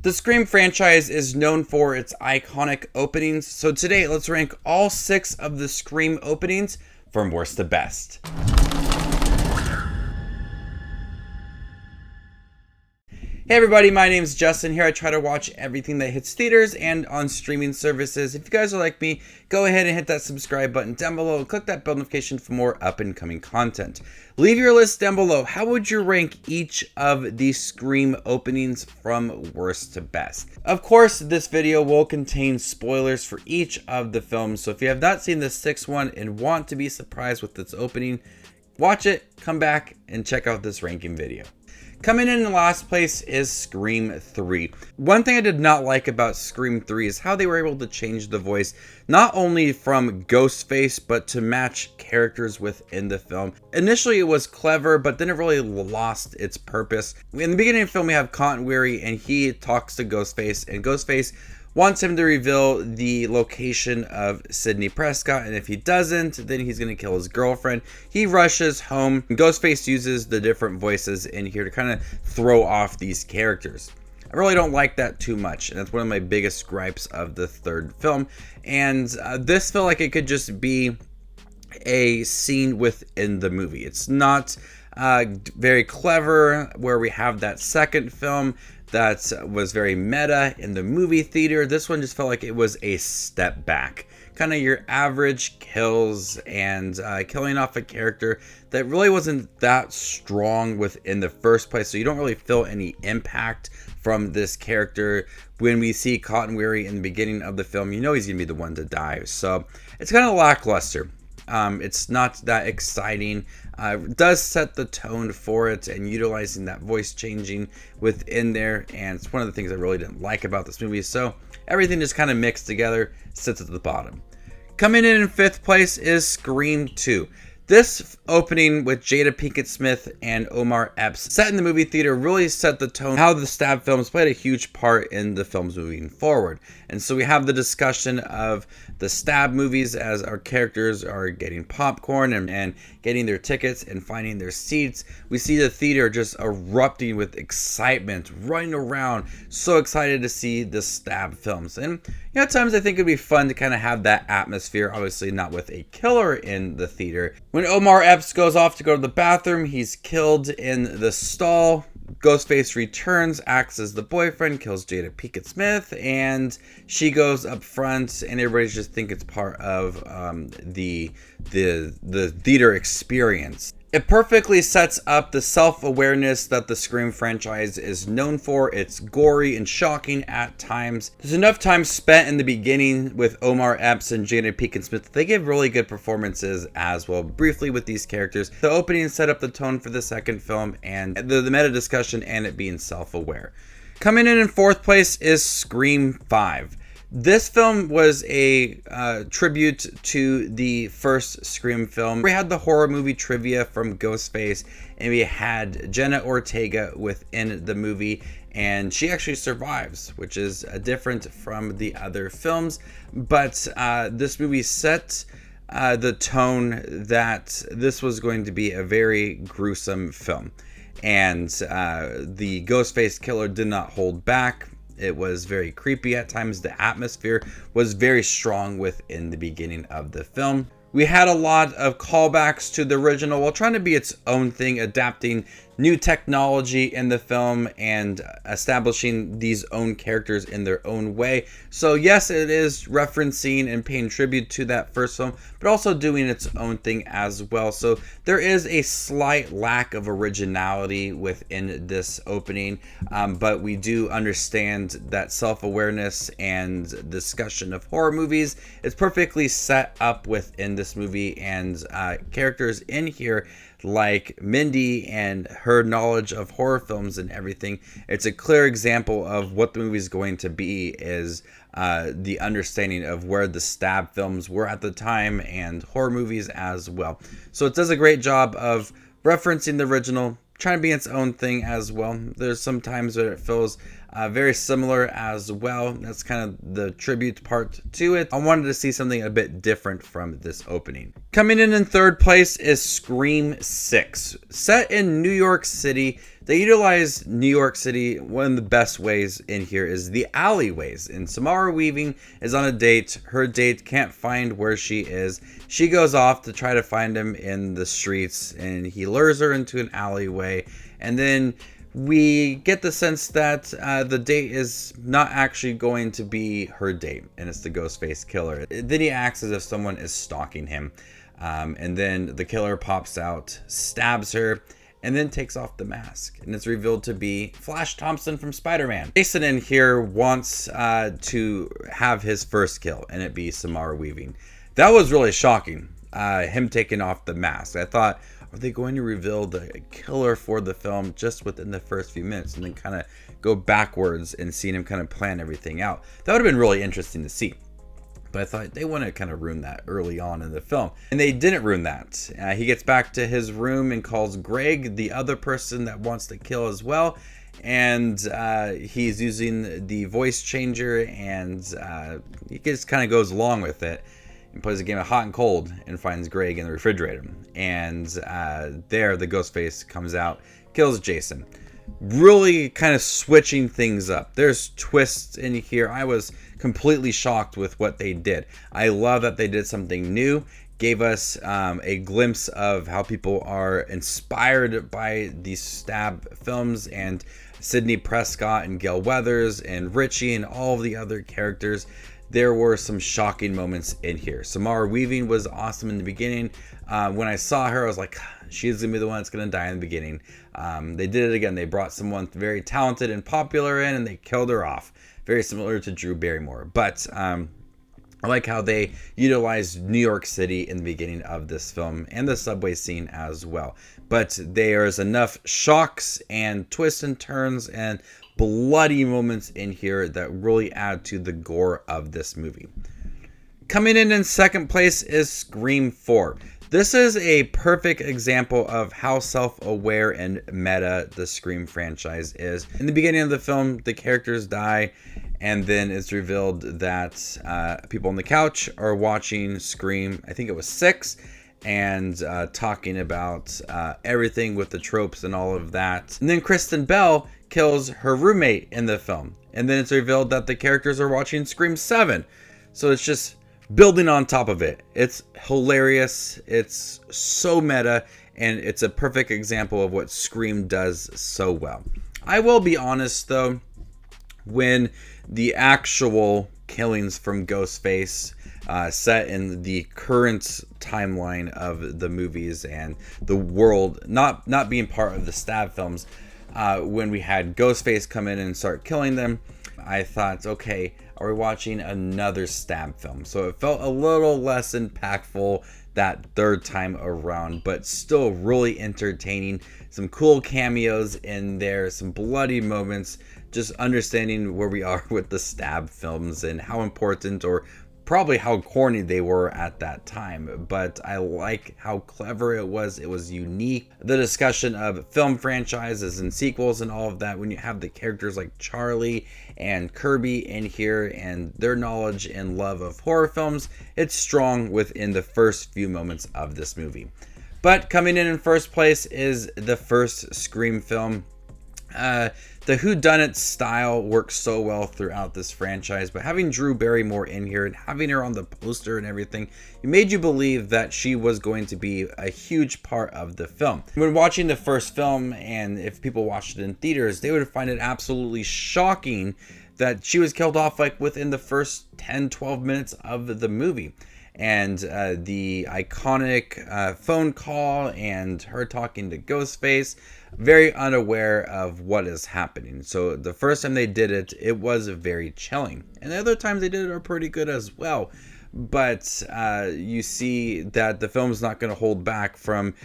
The Scream franchise is known for its iconic openings, so today let's rank all 6 of the Scream openings from worst to best. Hey everybody, my name is Justin. Here I try to watch everything that hits theaters and on streaming services. If you guys are like me, go ahead and hit that subscribe button down below and click that bell notification for more up and coming content. Leave your list down below. How would you rank each of these Scream openings from worst to best? Of course, this video will contain spoilers for each of the films, so if you have not seen the 6th one and want to be surprised with its opening, watch it, come back, and check out this ranking video. Coming in last place is Scream 3. One thing I did not like about Scream 3 is how they were able to change the voice, not only from Ghostface, but to match characters within the film. Initially it was clever, but then it really lost its purpose. In the beginning of the film we have Cotton Weary, and he talks to Ghostface, and Ghostface wants him to reveal the location of Sidney Prescott, and if he doesn't, then he's going to kill his girlfriend. He rushes home. Ghostface uses the different voices in here to kind of throw off these characters. I really don't like that too much, and that's one of my biggest gripes of the 3rd film. And this felt like it could just be a scene within the movie. It's not very clever, where we have that 2nd film that was very meta in the movie theater. This one just felt like it was a step back. Kind of your average kills and killing off a character that really wasn't that strong within the first place. So you don't really feel any impact from this character. When we see Cotton Weary in the beginning of the film, you know he's going to be the one to die. So it's kind of lackluster. It's not that exciting. It does set the tone for it, and utilizing that voice changing within there, and it's one of the things I really didn't like about this movie. So everything just kind of mixed together, sits at the bottom. Coming in 5th place is Scream 2. This opening with Jada Pinkett Smith and Omar Epps set in the movie theater really set the tone. How the Stab films played a huge part in the films moving forward. And so we have the discussion of the Stab movies as our characters are getting popcorn and getting their tickets and finding their seats. We see the theater just erupting with excitement, running around, so excited to see the Stab films. And at times I think it'd be fun to kind of have that atmosphere, obviously not with a killer in the theater. When Omar Epps goes off to go to the bathroom, he's killed in the stall. Ghostface returns, acts as the boyfriend, kills Jada Pinkett Smith, and she goes up front, and everybody just think it's part of the theater experience. It perfectly sets up the self-awareness that the Scream franchise is known for. It's gory and shocking at times. There's enough time spent in the beginning with Omar Epps and Jada Pinkett Smith. They give really good performances as well. Briefly with these characters, the opening set up the tone for the 2nd film and the meta discussion and it being self-aware. Coming in 4th place is Scream 5. This film was a tribute to the first Scream film. We had the horror movie trivia from Ghostface, and we had Jenna Ortega within the movie, and she actually survives, which is different from the other films. But this movie set the tone that this was going to be a very gruesome film, and the Ghostface killer did not hold back. It was very creepy at times. The atmosphere was very strong within the beginning of the film. We had a lot of callbacks to the original while trying to be its own thing, adapting new technology in the film and establishing these own characters in their own way. So yes, it is referencing and paying tribute to that first film, but also doing its own thing as well. So there is a slight lack of originality within this opening, but we do understand that self-awareness and discussion of horror movies is perfectly set up within this movie, and characters in here like Mindy and her knowledge of horror films and everything. It's a clear example of what the movie is going to be, is the understanding of where the Stab films were at the time and horror movies as well. So it does a great job of referencing the original, trying to be its own thing as well. There's some times where it feels very similar as well. That's kind of the tribute part to it. I wanted to see something a bit different from this opening. Coming in third place is Scream 6. Set in New York City, They utilize New York City. One of the best ways in here is the alleyways. And Samara Weaving is on a date. Her date can't find where she is. She goes off to try to find him in the streets, and he lures her into an alleyway. And then we get the sense that the date is not actually going to be her date, and it's the Ghostface killer. Then he acts as if someone is stalking him. And then the killer pops out, stabs her, and then takes off the mask, and it's revealed to be Flash Thompson from Spider-Man. Jason in here wants to have his first kill, and it be Samara Weaving. That was really shocking, him taking off the mask. I thought, are they going to reveal the killer for the film just within the first few minutes, and then kind of go backwards and seeing him kind of plan everything out? That would have been really interesting to see. But I thought they want to kind of ruin that early on in the film. And they didn't ruin that. He gets back to his room and calls Greg, the other person that wants to kill as well. And he's using the voice changer, and he just kind of goes along with it and plays a game of hot and cold and finds Greg in the refrigerator. And there, the Ghostface comes out, kills Jason. Really kind of switching things up. There's twists in here. I was completely shocked with what they did. I love that they did something new, gave us a glimpse of how people are inspired by these stab films, and Sidney Prescott and Gail Weathers and Richie and all of the other characters. There were some shocking moments in here. Samara Weaving was awesome in the beginning. When I saw her, I was like, she's going to be the one that's going to die in the beginning. They did it again. They brought someone very talented and popular in, and they killed her off. Very similar to Drew Barrymore. But I like how they utilized New York City in the beginning of this film, and the subway scene as well. But there's enough shocks and twists and turns and bloody moments in here that really add to the gore of this movie. Coming in second place is Scream 4. This is a perfect example of how self-aware and meta the Scream franchise is. In the beginning of the film, the characters die, and then it's revealed that people on the couch are watching Scream, I think it was 6, and talking about everything with the tropes and all of that. And then Kristen Bell kills her roommate in the film. And then it's revealed that the characters are watching Scream 7. So it's just building on top of it. It's hilarious. It's so meta, and it's a perfect example of what Scream does so well. I will be honest though, when the actual killings from Ghostface set in the current timeline of the movies and the world, not being part of the stab films, when we had Ghostface come in and start killing them, I thought, okay, are we watching another stab film? So it felt a little less impactful that third time around, but still really entertaining. Some cool cameos in there, some bloody moments, just understanding where we are with the stab films and how important, or probably how corny they were at that time. But I like how clever it was. It was unique. The discussion of film franchises and sequels and all of that, when you have the characters like Charlie and Kirby in here and their knowledge and love of horror films, it's strong within the first few moments of this movie. But coming in first place is the first Scream film. The whodunit style works so well throughout this franchise, but having Drew Barrymore in here and having her on the poster and everything, it made you believe that she was going to be a huge part of the film. When watching the first film, and if people watched it in theaters, they would find it absolutely shocking that she was killed off like within the first 10-12 minutes of the movie. And the iconic phone call and her talking to Ghostface, very unaware of what is happening. So the first time they did it, it was very chilling. And the other times they did it are pretty good as well. But you see that the film's not going to hold back from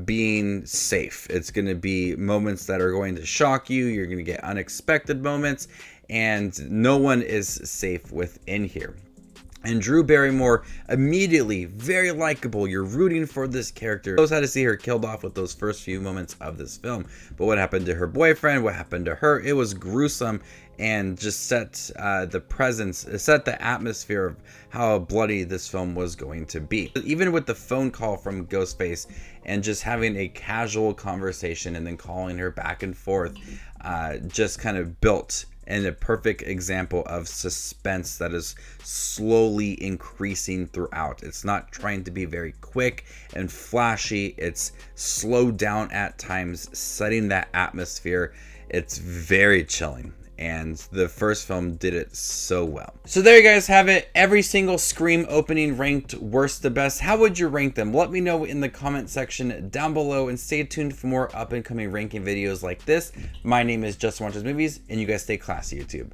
being safe. It's going to be moments that are going to shock you. You're going to get unexpected moments. And no one is safe within here. And Drew Barrymore, immediately, very likable. You're rooting for this character. Knows how to see her killed off with those first few moments of this film. But what happened to her boyfriend? What happened to her? It was gruesome. and just set set the atmosphere of how bloody this film was going to be. Even with the phone call from Ghostface and just having a casual conversation and then calling her back and forth, just kind of built and a perfect example of suspense that is slowly increasing throughout. It's not trying to be very quick and flashy. It's slowed down at times, setting that atmosphere. It's very chilling, and the first film did it so well. So there you guys have it. Every single Scream opening ranked worst to best. How would you rank them? Let me know in the comment section down below, and stay tuned for more up and coming ranking videos like this. My name is Justin Watches Movies, and you guys stay classy, YouTube.